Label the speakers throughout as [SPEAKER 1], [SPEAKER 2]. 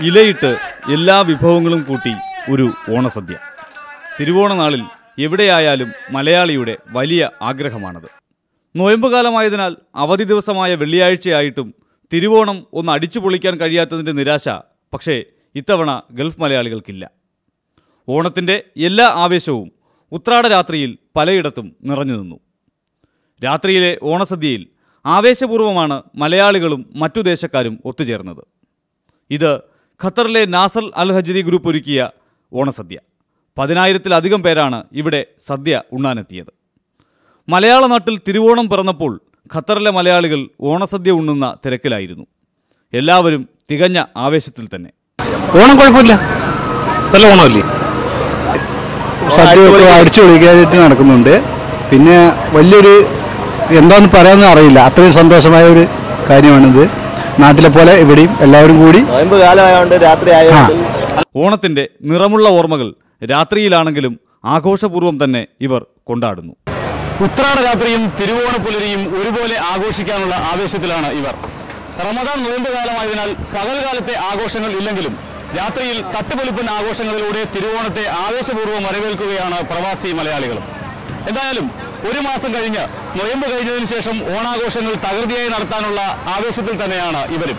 [SPEAKER 1] ഇലയിട്ട് എല്ലാ വിഭവങ്ങളും കൂട്ടി ഒരു ഓണസദ്യ. തിരുവോണനാളിൽ എവിടെയായാലും മലയാളിയുടെ വലിയ ആഗ്രഹമാണത്. നോയമ്പുകാലമായതിനാൽ അവധി ദിവസമായ വെള്ളിയാഴ്ചയായിട്ടും തിരുവോണം ഒന്ന് അടിച്ചു പൊളിക്കാൻ കഴിയാത്തതിൻ്റെ നിരാശ പക്ഷേ ഇത്തവണ ഗൾഫ് മലയാളികൾക്കില്ല. ഓണത്തിൻ്റെ എല്ലാ ആവേശവും ഉത്രാട രാത്രിയിൽ പലയിടത്തും നിറഞ്ഞു നിന്നു. രാത്രിയിലെ ഓണസദ്യയിൽ ആവേശപൂർവ്വമാണ് മലയാളികളും മറ്റു ദേശക്കാരും ഒത്തുചേർന്നത്. ഇത് ഖത്തറിലെ നാസർ അൽ ഹജ്രി ഗ്രൂപ്പ് ഒരുക്കിയ ഓണസദ്യ. 10,000-ലധികം പേരാണ് ഇവിടെ സദ്യ ഉണ്ണാനെത്തിയത്. മലയാള നാട്ടിൽ തിരുവോണം പിറന്നപ്പോൾ ഖത്തറിലെ മലയാളികൾ ഓണസദ്യ ഉണ്ണുന്ന തിരക്കിലായിരുന്നു. എല്ലാവരും തികഞ്ഞ ആവേശത്തിൽ തന്നെ.
[SPEAKER 2] ഓണം കുഴപ്പമില്ല, നല്ല ഓണമല്ലേ, സദ്യ അടിച്ചു പൊളിക്കാനായിട്ട് നടക്കുന്നുണ്ട്. പിന്നെ വലിയൊരു എന്താണെന്ന് പറയാമെന്ന് അറിയില്ല, അത്രയും സന്തോഷമായ ഒരു കാര്യമാണിത്. നാട്ടിലെ പോലെ ഇവിടെയും എല്ലാവരും കൂടി
[SPEAKER 1] ഓണത്തിന്റെ നിറമുള്ള ഓർമ്മകൾ രാത്രിയിലാണെങ്കിലും ആഘോഷപൂർവ്വം തന്നെ ഇവർ കൊണ്ടാടുന്നു.
[SPEAKER 3] ഉത്രാട രാത്രിയും തിരുവോണപ്പുലരിയും ഒരുപോലെ ആഘോഷിക്കാനുള്ള ആവേശത്തിലാണ് ഇവർ. റമദാൻ നോയമ്പ് കാലമായതിനാൽ പകൽകാലത്തെ ആഘോഷങ്ങൾ ഇല്ലെങ്കിലും രാത്രിയിൽ തട്ടുപൊളിപ്പൻ ആഘോഷങ്ങളിലൂടെ തിരുവോണത്തെ ആവേശപൂർവ്വം വരവേൽക്കുകയാണ് പ്രവാസി മലയാളികളും. എന്തായാലും ഒരു മാസം കഴിഞ്ഞ് നോയമ്പ് കഴിഞ്ഞതിന് ശേഷം ഓണാഘോഷങ്ങൾ തകൃതിയായി നടത്താനുള്ള ആവേശത്തിൽ തന്നെയാണ് ഇവരും.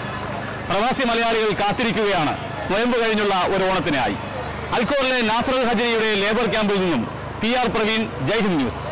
[SPEAKER 3] പ്രവാസി മലയാളികൾ കാത്തിരിക്കുകയാണ് നോയമ്പ് കഴിഞ്ഞുള്ള ഒരു ഓണത്തിനായി. അൽക്കോറിലെ നാസർ അൽ ഹജ്രിയുടെ ലേബർ ക്യാമ്പിൽ നിന്നും PR പ്രവീൺ, ജയ്ഹിന്ദ് ന്യൂസ്.